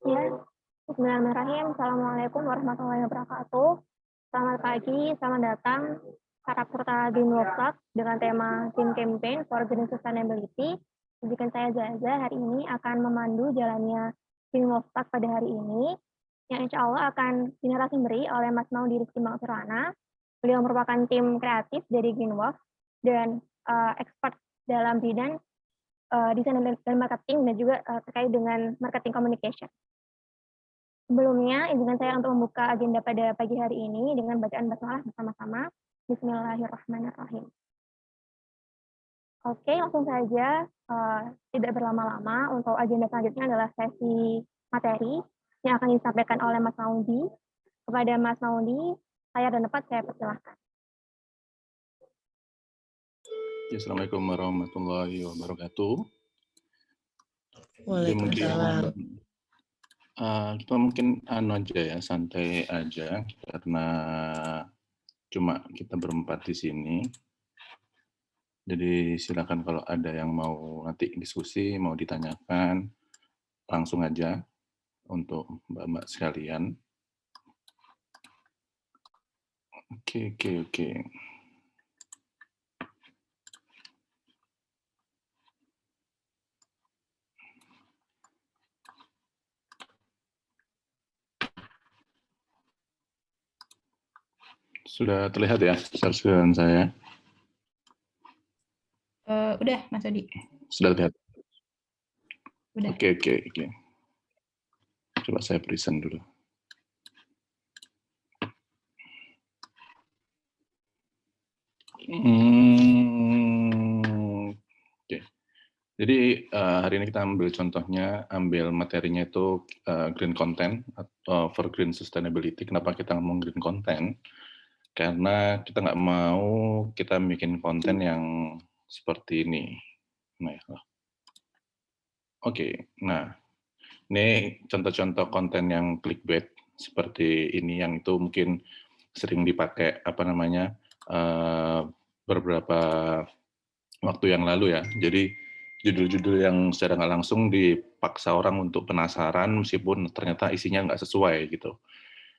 Ya, bismillahirrahmanirrahim. Assalamualaikum warahmatullahi wabarakatuh. Selamat pagi, selamat datang para peserta Green Workshop dengan tema Team Campaign for Green Sustainability. Izinkan saya Zaza hari ini akan memandu jalannya Green Workshop pada hari ini, yang insya Allah akan dinarasumber oleh Mas Maudi Rizky Mangsirwana. Beliau merupakan tim kreatif dari Greenwork dan expert dalam bidang desain dan marketing dan juga terkait dengan marketing communication. Sebelumnya, izinkan saya untuk membuka agenda pada pagi hari ini dengan bacaan basmalah bersama-sama. Bismillahirrahmanirrahim. Oke, langsung saja, tidak berlama-lama, untuk agenda selanjutnya adalah sesi materi yang akan disampaikan oleh Mas Maudi. Kepada Mas Maudi, layar dan tempat saya persilahkan. Assalamualaikum warahmatullahi wabarakatuh. Waalaikumsalam. Kita mungkin aja ya, santai aja karena cuma kita berempat di sini. Jadi silakan kalau ada yang mau nanti diskusi, mau ditanyakan, langsung aja untuk mbak-mbak sekalian. Oke. Sudah terlihat ya screen saya? Udah, Mas Odi. Sudah terlihat? Udah. Oke. Coba saya present dulu. Oke. Jadi hari ini kita ambil contohnya, ambil materinya itu green content atau for green sustainability. Kenapa kita ngomong green content? Karena kita nggak mau kita bikin konten yang seperti ini. Oke, nah ini contoh-contoh konten yang clickbait seperti ini yang itu mungkin sering dipakai beberapa waktu yang lalu ya. Jadi judul-judul yang secara nggak langsung dipaksa orang untuk penasaran meskipun ternyata isinya nggak sesuai gitu.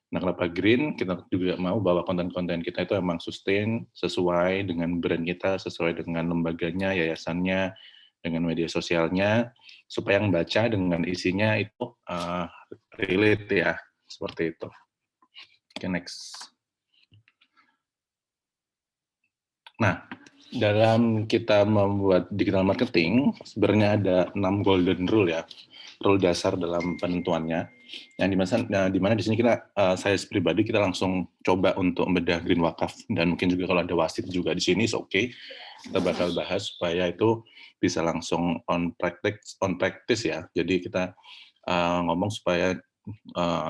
Nah, kenapa green? Kita juga mau bahwa konten-konten kita itu emang sustain, sesuai dengan brand kita, sesuai dengan lembaganya, yayasannya, dengan media sosialnya, supaya yang baca dengan isinya itu relate ya, seperti itu. Oke, next. Nah, dalam kita membuat digital marketing, sebenarnya ada 6 golden rule ya, rule dasar dalam penentuannya. Yang dimana di sini saya pribadi kita langsung coba untuk membedah green wakaf, dan mungkin juga kalau ada wasit juga di sini, oke. Kita bakal bahas supaya itu bisa langsung on practice ya. Jadi kita ngomong supaya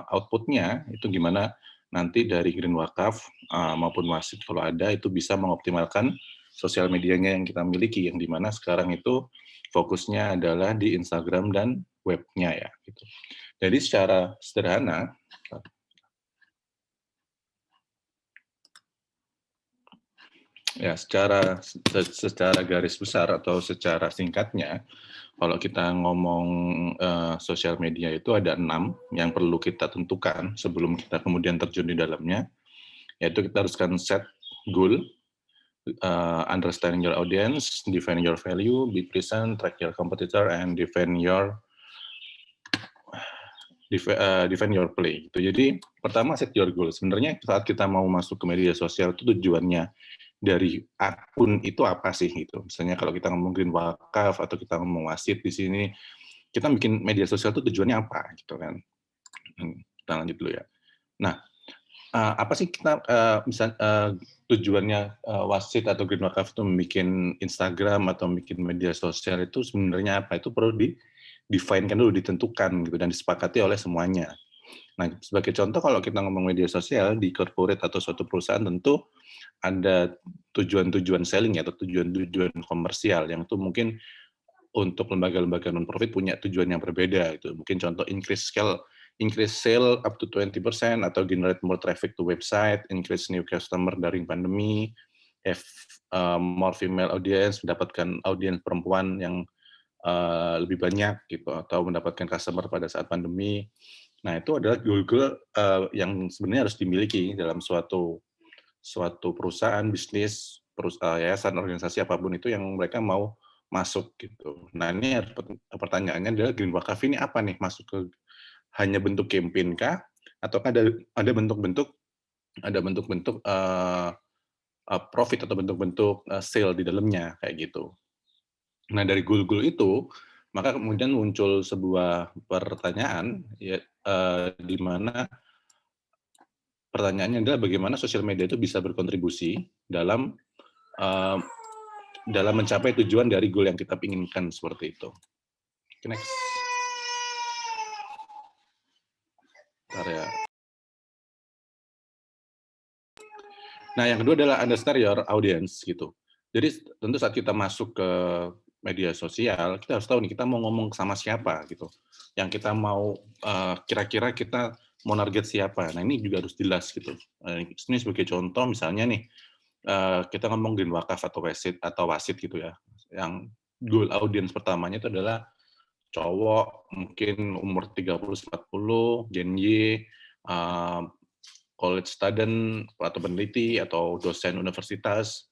outputnya itu gimana nanti dari green wakaf maupun wasit kalau ada itu bisa mengoptimalkan sosial medianya yang kita miliki, yang dimana sekarang itu fokusnya adalah di Instagram dan webnya ya. Gitu. Jadi secara sederhana, ya secara garis besar atau secara singkatnya, kalau kita ngomong sosial media itu ada 6 yang perlu kita tentukan sebelum kita kemudian terjun di dalamnya, yaitu kita harus set goal, understanding your audience, define your value, be present, track your competitor, and define your play. Gitu. Jadi pertama set your goal. Sebenarnya saat kita mau masuk ke media sosial itu tujuannya dari akun itu apa sih gitu. Misalnya kalau kita ngomong green wakaf atau kita ngomong wasit di sini, kita bikin media sosial itu tujuannya apa gitu kan. Kita lanjut dulu ya. Nah, apa sih kita tujuannya wasit atau green wakaf itu membuat Instagram atau membuat media sosial itu sebenarnya apa? Itu perlu di-define-kan dulu, ditentukan gitu dan disepakati oleh semuanya. Nah, sebagai contoh kalau kita ngomong media sosial di corporate atau suatu perusahaan tentu ada tujuan-tujuan selling atau tujuan-tujuan komersial yang itu mungkin untuk lembaga-lembaga non-profit punya tujuan yang berbeda. Itu mungkin contoh increase sale up to 20% atau generate more traffic to website, increase new customer during pandemi, have more female audience, mendapatkan audiens perempuan yang lebih banyak gitu atau mendapatkan customer pada saat pandemi. Nah, itu adalah goal yang sebenarnya harus dimiliki dalam suatu perusahaan, bisnis, yayasan, organisasi apapun itu yang mereka mau masuk gitu. Nah, ini pertanyaannya adalah Green Wakaf ini apa nih? Masuk ke hanya bentuk campaign kah? Ataukah ada bentuk-bentuk profit atau bentuk-bentuk sale di dalamnya kayak gitu. Nah, dari goal-goal itu, maka kemudian muncul sebuah pertanyaan ya, di mana pertanyaannya adalah bagaimana sosial media itu bisa berkontribusi dalam mencapai tujuan dari goal yang kita inginkan seperti itu. Next. Bentar ya. Nah, yang kedua adalah understand your audience gitu. Jadi tentu saat kita masuk ke media sosial, kita harus tahu nih kita mau ngomong sama siapa gitu. Yang kita mau kira-kira kita mau target siapa. Nah, ini juga harus jelas gitu. Ini sebagai contoh misalnya nih kita ngomong Green Wakaf atau wasit gitu ya. Yang goal audience pertamanya itu adalah cowok mungkin umur 30-40, Gen Y, college student atau peneliti atau dosen universitas.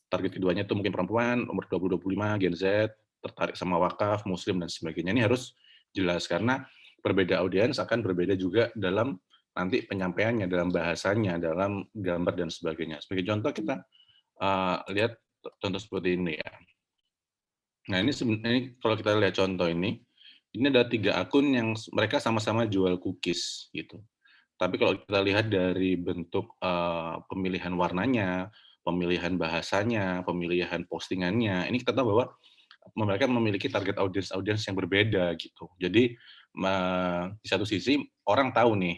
Target keduanya itu mungkin perempuan, umur 20-25, Gen Z, tertarik sama wakaf, muslim, dan sebagainya. Ini harus jelas, karena berbeda audiens akan berbeda juga dalam nanti penyampaiannya, dalam bahasanya, dalam gambar, dan sebagainya. Sebagai contoh, kita lihat contoh seperti ini ya. Nah, ini sebenarnya kalau kita lihat contoh ini ada 3 akun yang mereka sama-sama jual cookies, gitu. Tapi kalau kita lihat dari bentuk pemilihan warnanya, pemilihan bahasanya, pemilihan postingannya, ini kita tahu bahwa mereka memiliki target audiens yang berbeda gitu. Jadi di satu sisi orang tahu nih,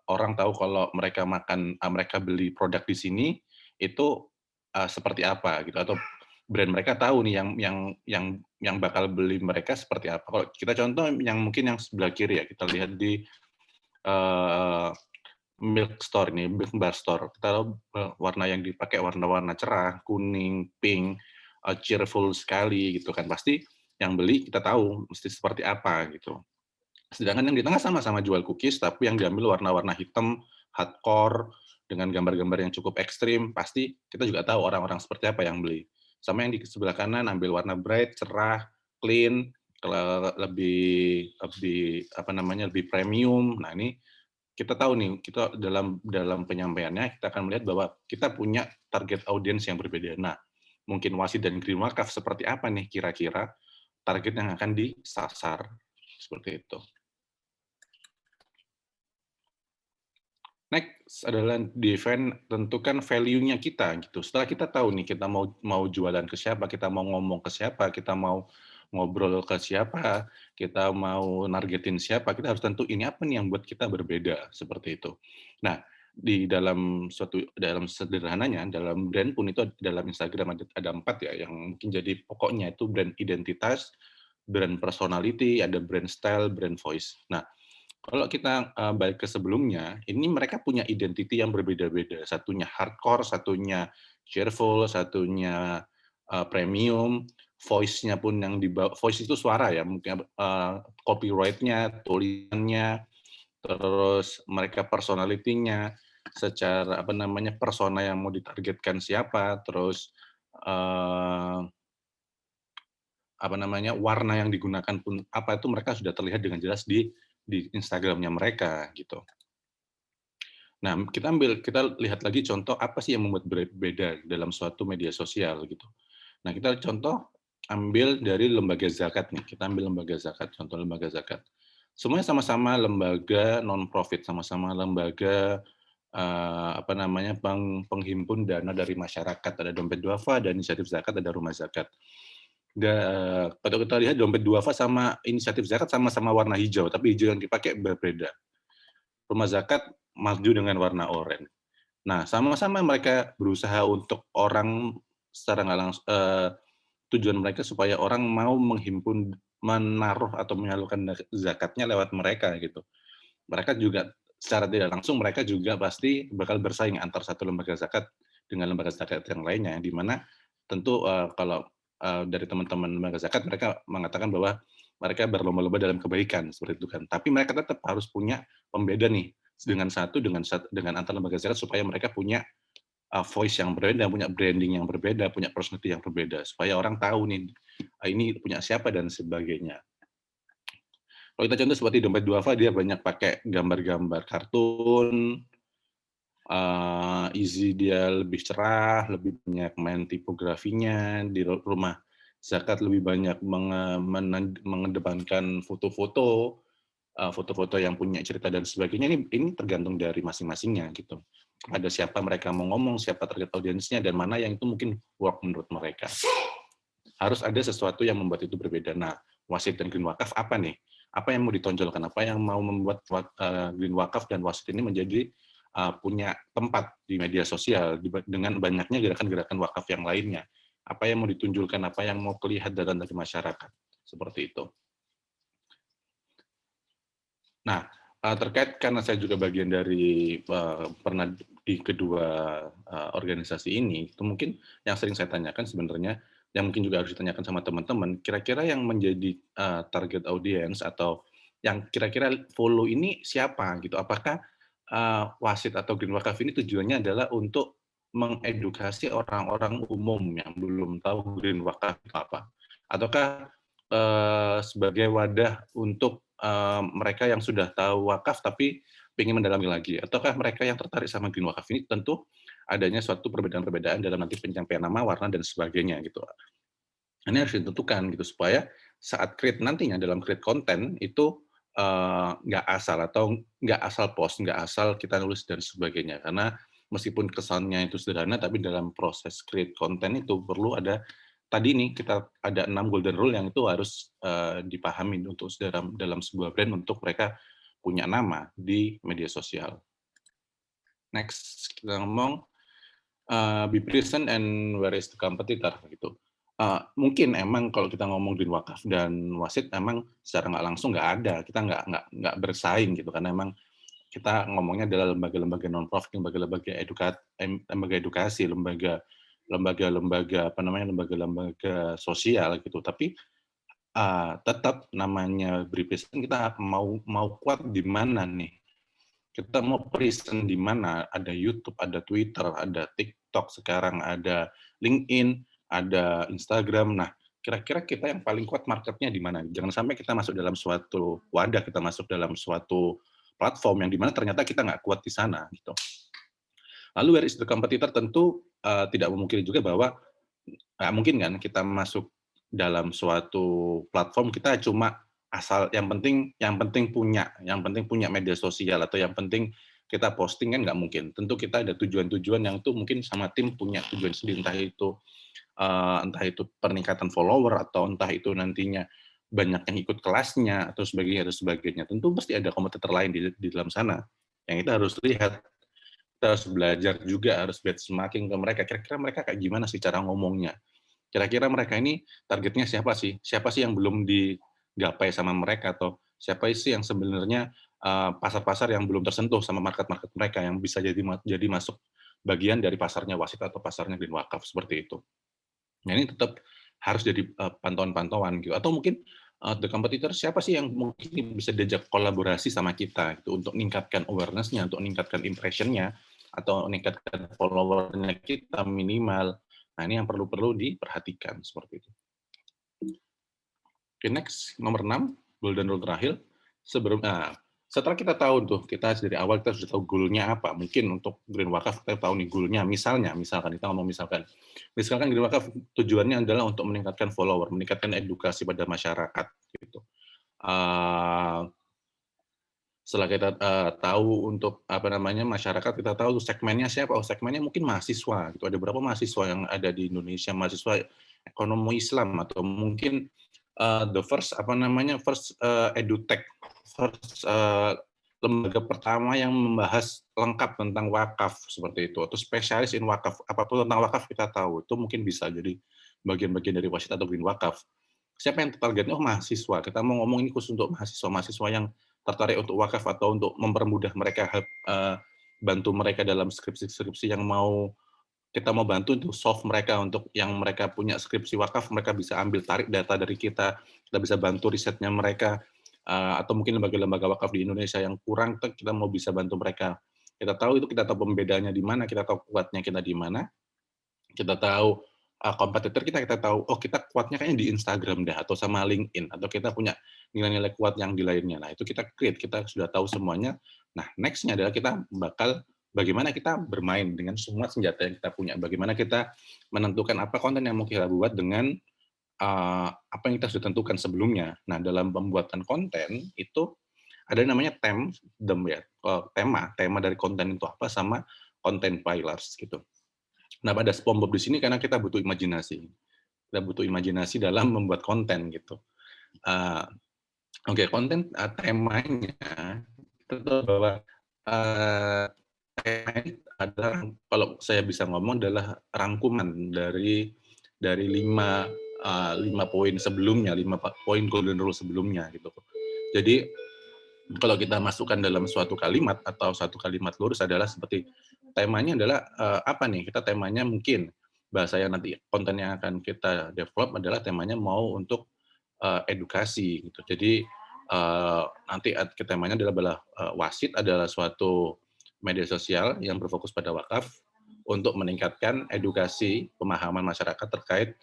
orang tahu kalau mereka beli produk di sini itu seperti apa gitu, atau brand mereka tahu nih yang bakal beli mereka seperti apa. Kalau kita contoh yang sebelah kiri ya, kita lihat di milk store ini, milk bar store. Kita tahu warna yang dipakai warna-warna cerah, kuning, pink, cheerful sekali gitu kan. Pasti yang beli kita tahu mesti seperti apa gitu. Sedangkan yang di tengah sama-sama jual cookies, tapi yang diambil warna-warna hitam, hardcore, dengan gambar-gambar yang cukup ekstrim, pasti kita juga tahu orang-orang seperti apa yang beli. Sama yang di sebelah kanan ambil warna bright, cerah, clean, lebih premium. Nah, ini kita tahu nih, kita dalam penyampaiannya kita akan melihat bahwa kita punya target audiens yang berbeda. Nah, mungkin wasit dan Green Wakaf seperti apa nih kira-kira target yang akan disasar seperti itu. Next adalah define, tentukan value-nya kita gitu. Setelah kita tahu nih kita mau jualan ke siapa, kita mau ngomong ke siapa, kita mau ngobrol ke siapa, kita mau nargetin siapa, kita harus tentu ini apa nih yang buat kita berbeda seperti itu. Nah, dalam sederhananya, dalam brand pun itu dalam Instagram ada 4 ya, yang mungkin jadi pokoknya itu brand identitas, brand personality, ada brand style, brand voice. Nah, kalau kita balik ke sebelumnya, ini mereka punya identity yang berbeda-beda. Satunya hardcore, satunya cheerful, satunya premium, voice-nya pun yang dibawa, voice itu suara ya, mungkin copyright-nya, tulisannya, terus mereka personality-nya, secara persona yang mau ditargetkan siapa, terus warna yang digunakan pun apa, itu mereka sudah terlihat dengan jelas di Instagram-nya mereka gitu. Nah, kita lihat lagi contoh apa sih yang membuat berbeda dalam suatu media sosial gitu. Nah, kita contoh ambil dari lembaga zakat nih. Kita ambil lembaga zakat, contoh lembaga zakat. Semuanya sama-sama lembaga non-profit, sama-sama lembaga penghimpun dana dari masyarakat. Ada dompet duafa, ada inisiatif zakat, ada rumah zakat. Kalau kita lihat dompet duafa sama inisiatif zakat sama-sama warna hijau, tapi hijau yang dipakai berbeda. Rumah zakat maju dengan warna oranye. Nah, sama-sama mereka berusaha untuk orang secara nggak langsung, tujuan mereka supaya orang mau menghimpun, menaruh atau menyalurkan zakatnya lewat mereka gitu. Mereka juga secara tidak langsung mereka juga pasti bakal bersaing antar satu lembaga zakat dengan lembaga zakat yang lainnya, di mana tentu kalau dari teman-teman lembaga zakat, mereka mengatakan bahwa mereka berlomba-lomba dalam kebaikan seperti itu kan. Tapi mereka tetap harus punya pembeda nih dengan antar lembaga zakat supaya mereka punya voice yang berbeda, punya branding yang berbeda, punya personality yang berbeda supaya orang tahu nih ini punya siapa dan sebagainya. Kalau kita contoh seperti dompet duafa, dia banyak pakai gambar-gambar kartun, easy, dia lebih cerah, lebih banyak main tipografinya, di rumah zakat lebih banyak mengedepankan foto-foto, foto-foto yang punya cerita dan sebagainya. Ini tergantung dari masing-masingnya gitu. Kepada siapa mereka mau ngomong, siapa target audiensnya, dan mana yang itu mungkin work menurut mereka. Harus ada sesuatu yang membuat itu berbeda. Nah, wasit dan green wakaf apa nih? Apa yang mau ditonjolkan? Apa yang mau membuat green wakaf dan wasit ini menjadi punya tempat di media sosial dengan banyaknya gerakan-gerakan wakaf yang lainnya? Apa yang mau ditunjukkan? Apa yang mau kelihatan dari masyarakat? Seperti itu. Nah, terkait karena saya juga bagian dari pernah di kedua organisasi ini, itu mungkin yang sering saya tanyakan sebenarnya, yang mungkin juga harus ditanyakan sama teman-teman, kira-kira yang menjadi target audience atau yang kira-kira follow ini siapa gitu? Apakah wasit atau green wakaf ini tujuannya adalah untuk mengedukasi orang-orang umum yang belum tahu green wakaf itu apa? Ataukah sebagai wadah untuk mereka yang sudah tahu wakaf tapi ingin mendalami lagi, ataukah mereka yang tertarik sama green wakaf ini tentu adanya suatu perbedaan-perbedaan dalam nanti penyampaian nama, warna dan sebagainya gitu. Ini harus ditentukan gitu supaya saat create nantinya dalam create konten itu nggak asal atau nggak asal post, nggak asal kita nulis dan sebagainya. Karena meskipun kesannya itu sederhana, tapi dalam proses create konten itu perlu ada tadi nih kita ada 6 golden rule yang itu harus dipahami untuk dalam sebuah brand untuk mereka punya nama di media sosial. Next kita ngomong be present and where is the competitor gitu. Mungkin emang kalau kita ngomong di wakaf dan wasit emang secara nggak langsung nggak ada, kita nggak bersaing gitu karena emang kita ngomongnya adalah lembaga-lembaga non-profit, lembaga-lembaga edukasi, lembaga-lembaga apa namanya lembaga-lembaga sosial gitu. Tapi tetap namanya present, kita mau kuat di mana nih? Kita mau present di mana? Ada YouTube, ada Twitter, ada TikTok sekarang, ada LinkedIn, ada Instagram. Nah, kira-kira kita yang paling kuat marketnya di mana? Jangan sampai kita masuk dalam suatu wadah, kita masuk dalam suatu platform yang di mana ternyata kita nggak kuat di sana gitu. Lalu where is the competitor, tentu tidak memungkiri juga bahwa nggak mungkin kan kita masuk dalam suatu platform kita cuma asal yang penting punya media sosial atau yang penting kita posting, kan nggak mungkin. Tentu kita ada tujuan-tujuan yang tuh mungkin sama tim punya tujuan sendiri, entah itu peningkatan follower atau entah itu nantinya banyak yang ikut kelasnya atau sebagainya. Tentu pasti ada kompetitor lain di dalam sana yang kita harus lihat. Kita harus belajar juga, harus benchmarking ke mereka. Kira-kira mereka kayak gimana sih cara ngomongnya? Kira-kira mereka ini targetnya siapa sih? Siapa sih yang belum digapai sama mereka, atau siapa sih yang sebenarnya pasar-pasar yang belum tersentuh sama market-market mereka yang bisa jadi masuk bagian dari pasarnya wasit atau pasarnya green wakaf seperti itu. Nah, ini tetap harus jadi pantauan-pantauan gitu. Atau mungkin the competitor siapa sih yang mungkin bisa diajak kolaborasi sama kita gitu untuk meningkatkan awareness-nya, untuk meningkatkan impression-nya, atau meningkatkan follower-nya kita minimal. Nah, ini yang perlu diperhatikan seperti itu. Oke, next, nomor 6, golden rule terakhir. Setelah kita tahu tuh, kita dari awal kita sudah tahu goal-nya apa. Mungkin untuk green wakaf kita tahu nih goal-nya. Misalkan kita ngomong misalkan green wakaf tujuannya adalah untuk meningkatkan follower, meningkatkan edukasi pada masyarakat gitu. Setelah kita tahu untuk apa namanya masyarakat, kita tahu segmennya siapa. Oh, segmennya mungkin mahasiswa gitu. Ada berapa mahasiswa yang ada di Indonesia, mahasiswa ekonomi Islam, atau mungkin the first edutech, first lembaga pertama yang membahas lengkap tentang wakaf seperti itu, atau spesialis in wakaf, apapun tentang wakaf kita tahu, itu mungkin bisa jadi bagian-bagian dari wasit atau green wakaf. Siapa yang targetnya? Oh, mahasiswa. Kita mau ngomong ini khusus untuk mahasiswa yang tertarik untuk wakaf atau untuk mempermudah mereka, bantu mereka dalam skripsi-skripsi yang mau kita mau bantu untuk solve mereka, untuk yang mereka punya skripsi wakaf, mereka bisa ambil tarik data dari kita bisa bantu risetnya mereka, atau mungkin lembaga-lembaga wakaf di Indonesia yang kurang, kita mau bisa bantu mereka. Kita tahu itu, kita tahu pembedanya di mana, kita tahu kuatnya kita di mana, kita tahu kompetitor kita tahu, oh kita kuatnya kayaknya di Instagram dah, atau sama LinkedIn, atau kita punya nilai-nilai kuat yang di lainnya. Nah, itu kita create, kita sudah tahu semuanya. Nah, next-nya adalah kita bakal bagaimana kita bermain dengan semua senjata yang kita punya, bagaimana kita menentukan apa konten yang mau kita buat dengan apa yang kita sudah tentukan sebelumnya. Nah, dalam pembuatan konten itu ada namanya tema dari konten itu apa, sama content pillars gitu. Nah, pada SpongeBob di sini karena kita butuh imajinasi. Kita butuh imajinasi dalam membuat konten gitu. Oke, konten temanya kita tahu bahwa tema ini adalah, kalau saya bisa ngomong, adalah rangkuman dari 5 poin sebelumnya, 5 poin golden rule sebelumnya gitu. Jadi kalau kita masukkan dalam suatu kalimat atau satu kalimat lurus adalah seperti temanya adalah apa nih? Kita temanya mungkin bahasa yang nanti konten yang akan kita develop adalah temanya mau untuk edukasi gitu. Jadi nanti temanya adalah Wasit adalah suatu media sosial yang berfokus pada wakaf untuk meningkatkan edukasi pemahaman masyarakat terkait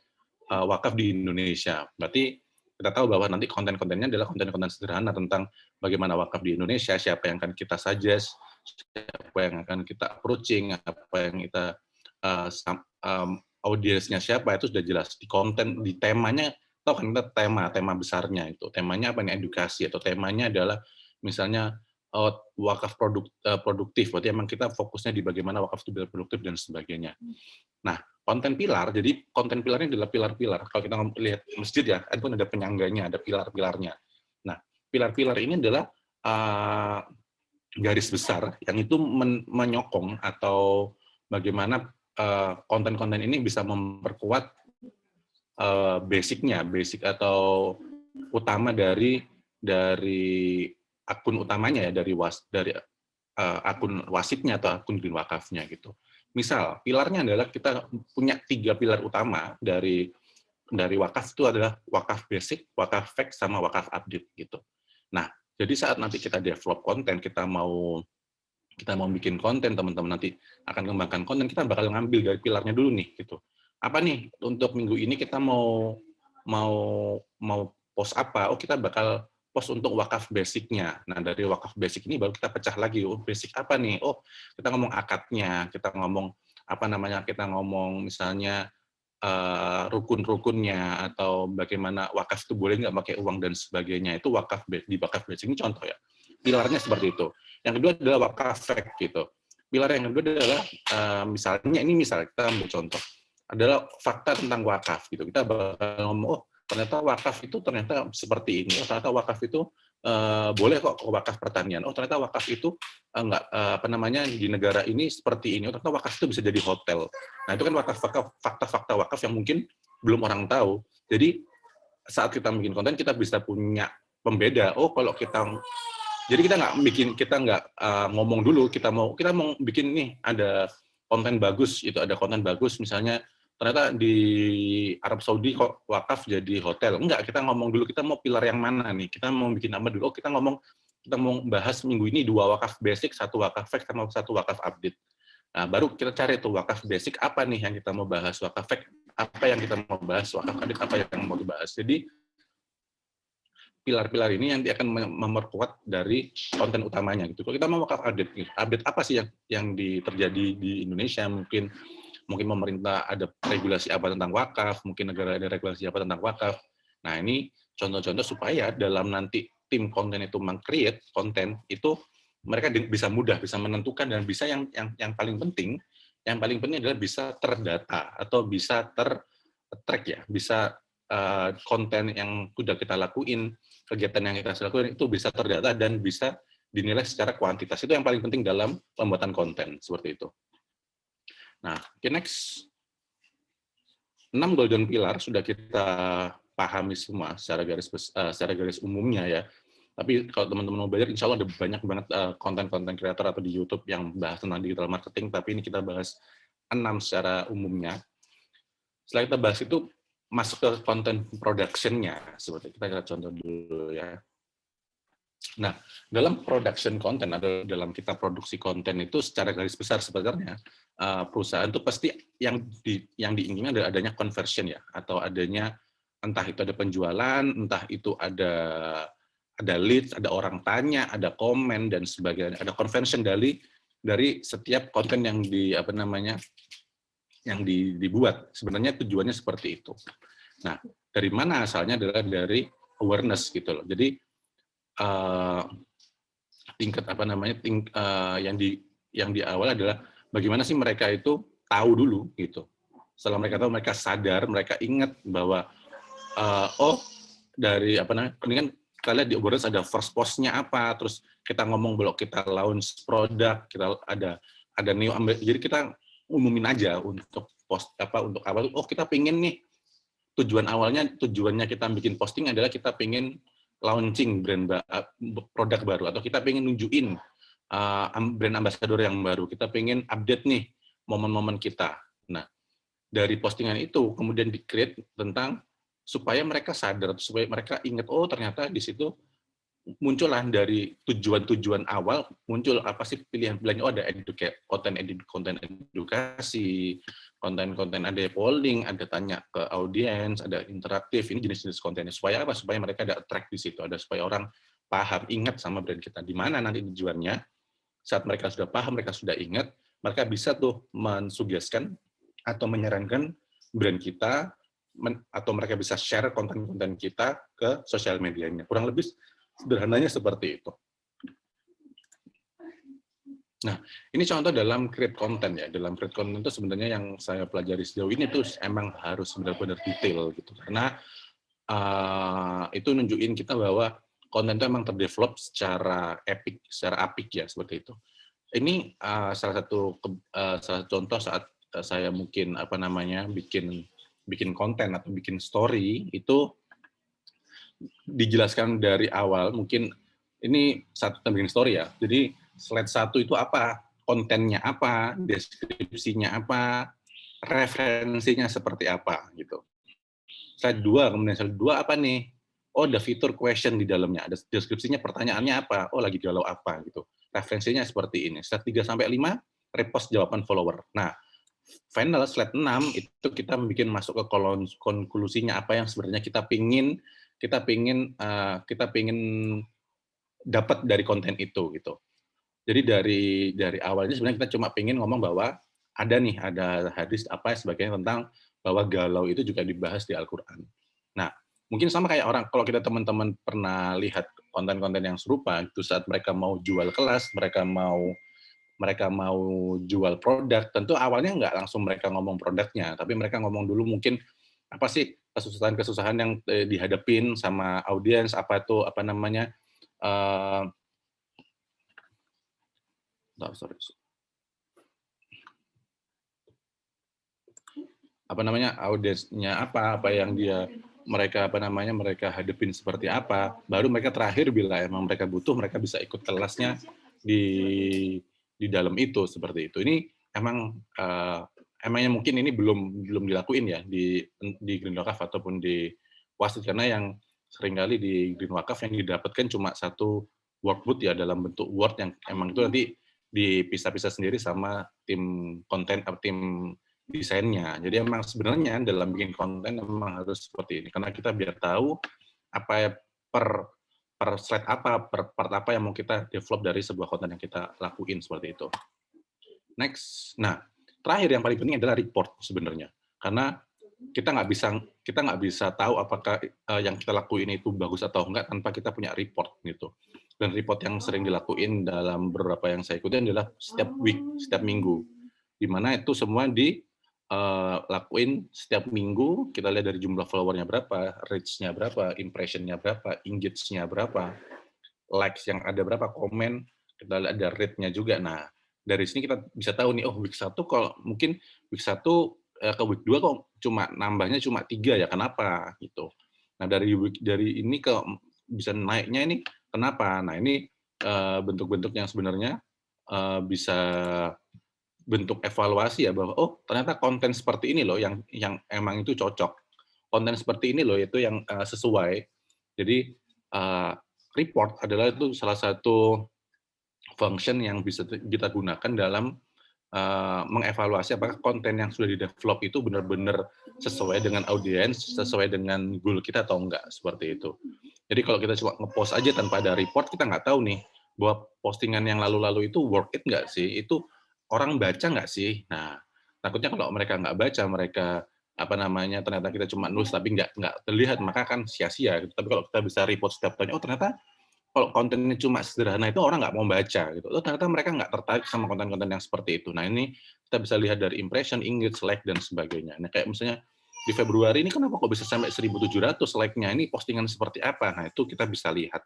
wakaf di Indonesia. Berarti kita tahu bahwa nanti konten-kontennya adalah konten-konten sederhana tentang bagaimana wakaf di Indonesia, siapa yang akan kita suggest, siapa yang akan kita approaching, apa yang kita audiensnya siapa, itu sudah jelas di konten, di temanya. Tahu kan kita tema besarnya itu, temanya apa nih, edukasi, atau temanya adalah misalnya wakaf produktif, berarti emang kita fokusnya di bagaimana wakaf itu produktif dan sebagainya. Nah, konten pilar, jadi konten pilarnya adalah pilar-pilar. Kalau kita lihat masjid ya, itu ada penyangganya, ada pilar-pilarnya. Nah, pilar-pilar ini adalah garis besar yang itu menyokong atau bagaimana konten-konten ini bisa memperkuat basic atau utama dari akun utamanya ya, dari akun wasitnya atau akun green wakafnya gitu. Misal, pilarnya adalah kita punya 3 pilar utama dari wakaf, itu adalah wakaf basic, wakaf fact, sama wakaf update gitu. Nah, jadi saat nanti kita develop konten, kita mau bikin konten, teman-teman nanti akan kembangkan konten, kita bakal ngambil dari pilarnya dulu nih gitu. Apa nih untuk minggu ini kita mau post apa? Oh, kita bakal post untuk wakaf basicnya. Nah, dari wakaf basic ini baru kita pecah lagi. Oh, basic apa nih? Oh, kita ngomong akadnya, kita ngomong kita ngomong misalnya rukun-rukunnya, atau bagaimana wakaf itu boleh nggak pakai uang dan sebagainya. Itu di wakaf basic ini contoh ya. Pilarnya seperti itu. Yang kedua adalah wakaf fact gitu. Pilar yang kedua adalah misal kita ambil contoh adalah fakta tentang wakaf gitu. Kita bakal ngomong, oh ternyata wakaf itu ternyata seperti ini. Oh, ternyata wakaf itu boleh kok wakaf pertanian. Oh ternyata wakaf itu di negara ini seperti ini. Oh ternyata wakaf itu bisa jadi hotel. Nah itu kan fakta-fakta wakaf yang mungkin belum orang tahu. Jadi saat kita bikin konten kita bisa punya pembeda. Oh kalau jadi kita nggak ngomong dulu, kita mau bikin nih ada konten bagus, itu ada konten bagus misalnya ternyata di Arab Saudi kok wakaf jadi hotel. Enggak, kita ngomong dulu kita mau pilar yang mana nih, kita mau bikin apa dulu. Oh kita mau bahas minggu ini 2 wakaf basic, 1 wakaf fact, sama 1 wakaf update. Nah baru kita cari tuh wakaf basic apa nih yang kita mau bahas, wakaf fact apa yang kita mau bahas, wakaf update apa yang mau dibahas. Jadi pilar-pilar ini yang akan memperkuat dari konten utamanya gitu. Kalau kita mau wakaf update apa sih yang terjadi di Indonesia, mungkin pemerintah ada regulasi apa tentang wakaf, mungkin negara ada regulasi apa tentang wakaf. Nah, ini contoh-contoh supaya dalam nanti tim konten itu meng-create konten itu mereka bisa mudah bisa menentukan, dan bisa yang paling penting adalah bisa terdata atau bisa ter-track ya, bisa konten yang sudah kita lakuin, kegiatan yang kita lakuin itu bisa terdata dan bisa dinilai secara kuantitas. Itu yang paling penting dalam pembuatan konten seperti itu. Nah, next 6 golden pillar sudah kita pahami semua secara garis umumnya ya. Tapi kalau teman-teman mau belajar, insya Allah ada banyak banget konten-konten kreator atau di YouTube yang bahas tentang digital marketing. Tapi ini kita bahas 6 secara umumnya. Setelah kita bahas itu, masuk ke content production-nya. Seperti kita contoh dulu ya. Nah, dalam production content atau dalam kita produksi konten itu secara garis besar sebenarnya perusahaan itu pasti yang diinginkan adalah adanya conversion ya, atau adanya entah itu ada penjualan, entah itu ada leads, ada orang tanya, ada komen dan sebagainya, ada conversion dari setiap konten yang dibuat. Sebenarnya tujuannya seperti itu. Nah, dari mana asalnya adalah dari awareness gitu loh. Jadi tingkat yang di awal adalah bagaimana sih mereka itu tahu dulu gitu. Setelah mereka tahu, mereka sadar, mereka ingat bahwa dari ini kan kita lihat di awareness ada first post-nya apa, terus kita ngomong bahwa kita launch produk, kita ada new, jadi kita umumin aja untuk post untuk apa. Oh, kita pingin nih, tujuannya kita bikin posting adalah kita pingin launching produk baru, atau kita pengen nunjukin brand ambassador yang baru, kita pengen update nih momen-momen kita. Nah, dari postingan itu kemudian di-create tentang supaya mereka sadar, supaya mereka ingat, oh ternyata di situ muncullah dari tujuan-tujuan awal, muncul apa sih pilihan-pilihannya. Oh, ada konten edukasi, konten ada polling, ada tanya ke audiens, ada interaktif. Ini jenis-jenis kontennya. Supaya apa? Supaya mereka ada attract di situ, ada supaya orang paham, ingat sama brand kita. Di mana nanti tujuannya? Saat mereka sudah paham, mereka sudah ingat, mereka bisa tuh mensuggestkan atau menyarankan brand kita, atau mereka bisa share konten-konten kita ke sosial medianya. Kurang lebih sederhananya seperti itu. Nah, ini contoh dalam create content ya. Dalam create content itu sebenarnya yang saya pelajari sejauh ini tuh emang harus benar-benar detail gitu. Karena itu nunjukin kita bahwa konten itu emang terdevelop secara apik ya, seperti itu. Ini salah satu contoh saat saya mungkin bikin konten atau bikin story itu dijelaskan dari awal. Mungkin ini saat kita bikin story ya, jadi slide 1 itu apa, kontennya apa, deskripsinya apa, referensinya seperti apa gitu. Slide 2, kemudian slide 2 apa nih? Oh, ada fitur question di dalamnya, ada deskripsinya, pertanyaannya apa, oh lagi galau apa gitu. Referensinya seperti ini. Slide 3 sampai 5 repost jawaban follower. Nah, final slide 6 itu kita masuk ke konklusinya, apa yang sebenarnya kita pingin dapat dari konten itu gitu. Jadi dari awalnya sebenarnya kita cuma pingin ngomong bahwa ada hadis apa sebagainya tentang bahwa galau itu juga dibahas di Al-Qur'an. Nah, mungkin sama kayak orang, kalau kita teman-teman pernah lihat konten-konten yang serupa itu saat mereka mau jual kelas, mereka mau jual produk, tentu awalnya nggak langsung mereka ngomong produknya, tapi mereka ngomong dulu mungkin apa sih kesusahan-kesusahan yang dihadapin sama audiens, apa audiensnya apa yang mereka hadapin seperti apa, baru mereka terakhir bila emang mereka butuh, mereka bisa ikut kelasnya di dalam itu, seperti itu. Ini emangnya mungkin ini belum dilakuin ya di Green Wakaf ataupun di Wasit, karena yang seringkali di Green Wakaf yang didapatkan cuma satu workbook ya, dalam bentuk Word, yang emang itu nanti dipisah-pisah sendiri sama tim konten atau tim desainnya. Jadi emang sebenarnya dalam bikin konten memang harus seperti ini, karena kita biar tahu apa ya, per slide apa, per part apa yang mau kita develop dari sebuah konten yang kita lakuin, seperti itu. Next. Nah, terakhir yang paling penting adalah report sebenarnya, karena kita nggak bisa tahu apakah yang kita lakuin itu bagus atau enggak tanpa kita punya report gitu. Dan report yang sering dilakuin dalam beberapa yang saya ikutin adalah setiap week, setiap minggu, di mana itu semua dilakuin setiap minggu. Kita lihat dari jumlah followernya berapa, reach-nya berapa, impression-nya berapa, engage-nya berapa, likes yang ada berapa, komen, kita lihat ada rate-nya juga. Nah, dari sini kita bisa tahu nih, oh week 1 kalau mungkin week 1 ke week 2 kok nambahnya cuma 3 ya, kenapa gitu. Nah, dari ini ke bisa naiknya ini kenapa? Nah, ini bentuk-bentuk yang sebenarnya bisa bentuk evaluasi ya, bahwa oh ternyata konten seperti ini loh yang emang itu cocok, konten seperti ini loh itu yang sesuai. Jadi report adalah itu salah satu function yang bisa kita gunakan dalam mengevaluasi apakah konten yang sudah di-develop itu benar-benar sesuai dengan audiens, sesuai dengan goal kita atau enggak, seperti itu. Jadi kalau kita cuma nge-post aja tanpa ada report, kita nggak tahu nih bahwa postingan yang lalu-lalu itu worth it nggak sih, itu orang baca nggak sih. Nah, takutnya kalau mereka nggak baca, mereka ternyata kita cuma nulis tapi nggak terlihat, maka kan sia-sia. Tapi kalau kita bisa report setiap tahun, oh ternyata kalau kontennya cuma sederhana itu orang nggak mau baca gitu. Oh ternyata mereka nggak tertarik sama konten-konten yang seperti itu. Nah ini kita bisa lihat dari impression, engage, like dan sebagainya. Nah kayak misalnya di Februari ini kenapa kok bisa sampai 1.700 like-nya? Ini postingan seperti apa? Nah itu kita bisa lihat.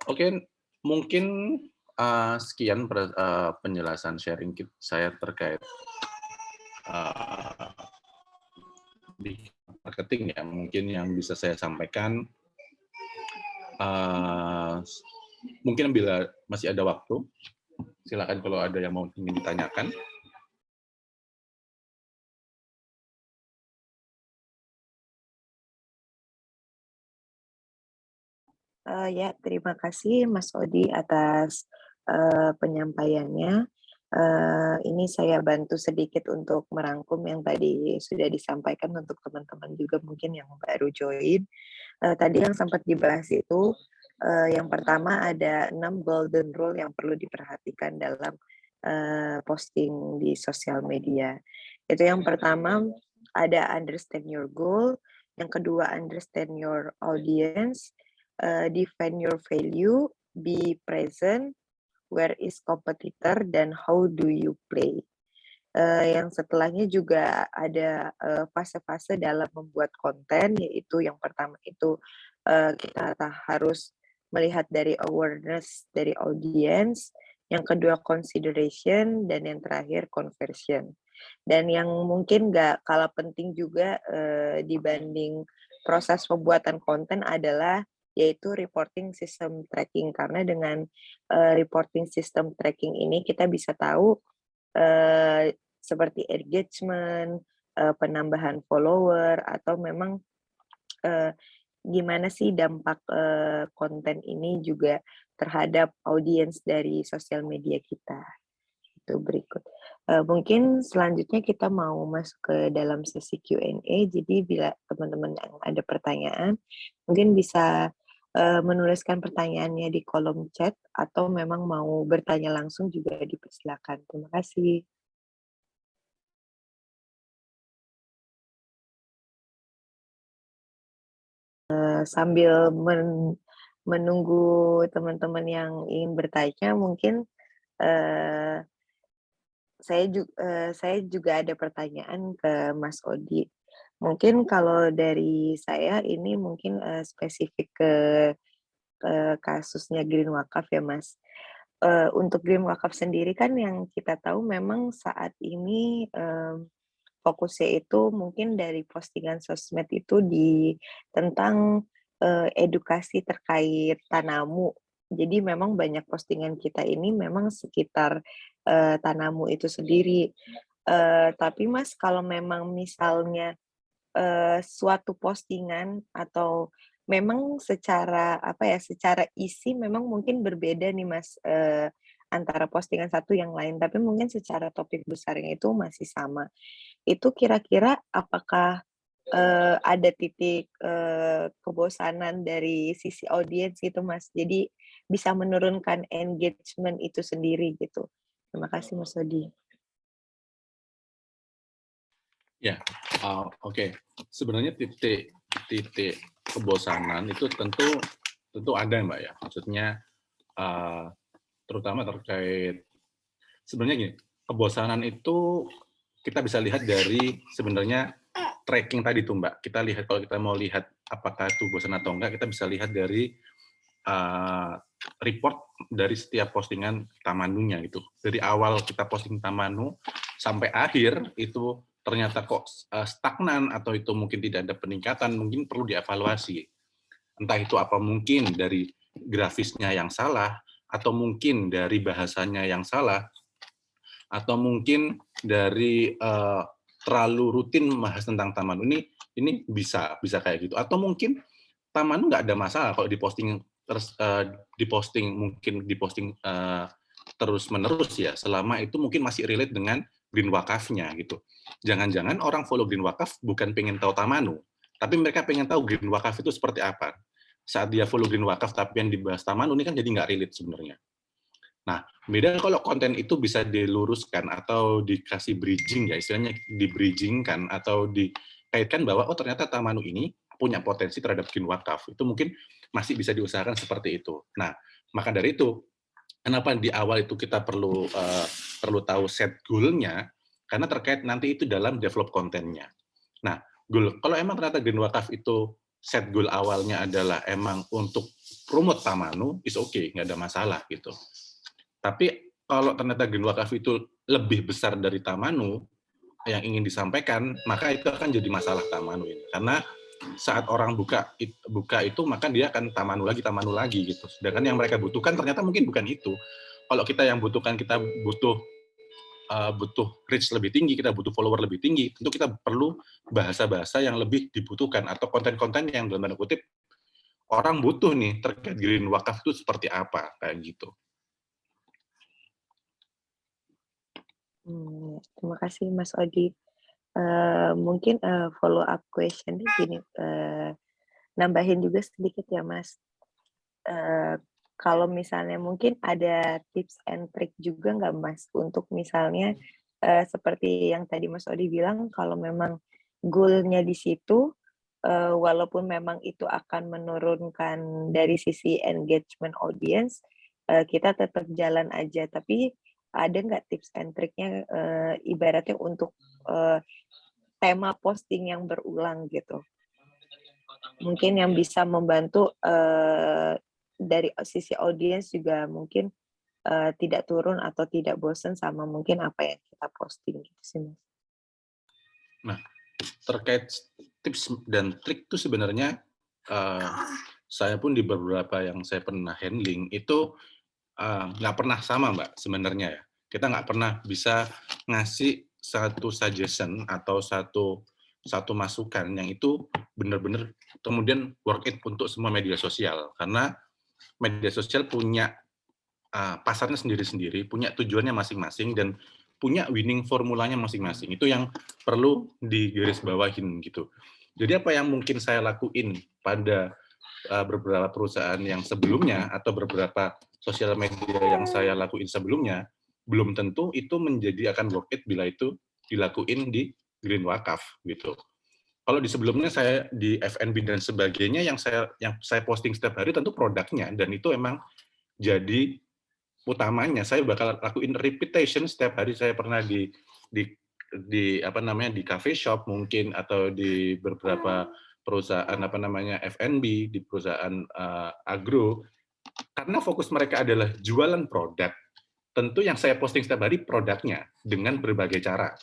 Oke, mungkin sekian penjelasan sharing saya terkait di marketing ya. Mungkin yang bisa saya sampaikan. Mungkin bila masih ada waktu, silakan kalau ada yang mau ingin ditanyakan. Ya, terima kasih Mas Odi atas penyampaiannya. Ini saya bantu sedikit untuk merangkum yang tadi sudah disampaikan untuk teman-teman juga mungkin yang baru join. Tadi yang sempat dibahas itu, yang pertama ada 6 golden rule yang perlu diperhatikan dalam posting di sosial media. Itu yang pertama ada understand your goal, yang kedua understand your audience, define your value, be present, where is competitor, dan how do you play. Yang setelahnya juga ada fase-fase dalam membuat konten, yaitu yang pertama itu kita harus melihat dari awareness dari audience, yang kedua consideration, dan yang terakhir conversion. Dan yang mungkin nggak kalah penting juga dibanding proses pembuatan konten adalah yaitu reporting system tracking, karena dengan reporting system tracking ini kita bisa tahu seperti engagement, penambahan follower, atau memang gimana sih dampak konten ini juga terhadap audiens dari sosial media kita. Itu berikut. Mungkin selanjutnya kita mau masuk ke dalam sesi Q&A, jadi bila teman-teman yang ada pertanyaan, mungkin bisa menuliskan pertanyaannya di kolom chat, atau memang mau bertanya langsung juga dipersilakan. Terima kasih. Sambil menunggu teman-teman yang ingin bertanya, mungkin saya juga ada pertanyaan ke Mas Odi. Mungkin kalau dari saya ini mungkin spesifik ke kasusnya Green Wakaf ya Mas. Untuk Green Wakaf sendiri kan yang kita tahu memang saat ini fokusnya itu mungkin dari postingan sosmed itu tentang edukasi terkait Tanamu. Jadi memang banyak postingan kita ini memang sekitar Tanamu itu sendiri. Tapi Mas, kalau memang misalnya suatu postingan atau memang secara secara isi memang mungkin berbeda nih Mas, antara postingan satu yang lain, tapi mungkin secara topik besarnya itu masih sama. Itu kira-kira apakah ada titik kebosanan dari sisi audiens gitu Mas, jadi bisa menurunkan engagement itu sendiri gitu. Terima kasih Mas Odi. Ya, oke. Sebenarnya titik kebosanan itu tentu ada Mbak ya. Maksudnya terutama terkait sebenarnya gini, kebosanan itu kita bisa lihat dari sebenarnya tracking tadi tuh Mbak. Kita lihat kalau kita mau lihat apakah itu bosan atau enggak, kita bisa lihat dari report dari setiap postingan Tamanu-nya gitu. Dari awal kita posting Tamanu sampai akhir itu ternyata kok stagnan atau itu mungkin tidak ada peningkatan, mungkin perlu dievaluasi. Entah itu apa mungkin dari grafisnya yang salah atau mungkin dari bahasanya yang salah atau mungkin dari terlalu rutin membahas tentang Tamanu. Ini bisa kayak gitu, atau mungkin Tamanu nggak ada masalah kalau diposting terus menerus ya, selama itu mungkin masih relate dengan Green Wakafnya gitu. Jangan-jangan orang follow Green Wakaf bukan pengen tahu Tamanu, tapi mereka pengen tahu Green Wakaf itu seperti apa. Saat dia follow Green Wakaf tapi yang dibahas Tamanu, ini kan jadi nggak relate sebenarnya. Nah, beda kalau konten itu bisa diluruskan atau dikasih bridging ya, istilahnya di-bridgingkan atau dikaitkan bahwa oh ternyata Tamanu ini punya potensi terhadap Green Wakaf. Itu mungkin masih bisa diusahakan seperti itu. Nah, maka dari itu, kenapa di awal itu kita perlu tahu set goal-nya, karena terkait nanti itu dalam develop kontennya. Nah, goal, kalau emang ternyata Green Wakaf itu set goal awalnya adalah emang untuk promote Tamanu, is okay, nggak ada masalah gitu. Tapi kalau ternyata Green Wakaf itu lebih besar dari Tamanu yang ingin disampaikan, maka itu akan jadi masalah Tamanu ini. Karena saat orang buka itu, maka dia akan Tamanu lagi gitu. Sedangkan yang mereka butuhkan ternyata mungkin bukan itu. Kalau kita yang butuhkan, kita butuh reach lebih tinggi, kita butuh follower lebih tinggi, tentu kita perlu bahasa-bahasa yang lebih dibutuhkan atau konten-konten yang dalam tanda kutip orang butuh nih terkait Green Wakaf itu seperti apa, kayak gitu. Terima kasih Mas Odi. Mungkin follow up question gini, nambahin juga sedikit ya Mas. Kalau misalnya mungkin ada tips and trick juga nggak Mas untuk misalnya seperti yang tadi Mas Odi bilang, kalau memang goal-nya di situ, walaupun memang itu akan menurunkan dari sisi engagement audience, kita tetap jalan aja. Tapi ada nggak tips and trick-nya ibaratnya untuk tema posting yang berulang gitu? Mungkin yang bisa membantu dari sisi audiens juga mungkin tidak turun atau tidak bosan sama mungkin apa yang kita posting gitu sih Mas. Nah, terkait tips dan trik itu sebenarnya saya pun di beberapa yang saya pernah handling itu nggak pernah sama Mbak sebenarnya ya. Kita nggak pernah bisa ngasih satu suggestion atau satu masukan yang itu benar-benar kemudian work it untuk semua media sosial, karena media sosial punya pasarnya sendiri-sendiri, punya tujuannya masing-masing dan punya winning formulanya masing-masing. Itu yang perlu digarisbawahin gitu. Jadi apa yang mungkin saya lakuin pada beberapa perusahaan yang sebelumnya atau beberapa sosial media yang saya lakuin sebelumnya, belum tentu itu menjadi akan work it bila itu dilakuin di Green Wakaf gitu. Kalau di sebelumnya saya di F&B dan sebagainya yang saya posting setiap hari tentu produknya, dan itu emang jadi utamanya. Saya bakal lakuin repetition setiap hari. Saya pernah di cafe shop mungkin, atau di beberapa perusahaan F&B, di perusahaan agro, karena fokus mereka adalah jualan produk. Tentu yang saya posting setiap hari produknya dengan berbagai cara.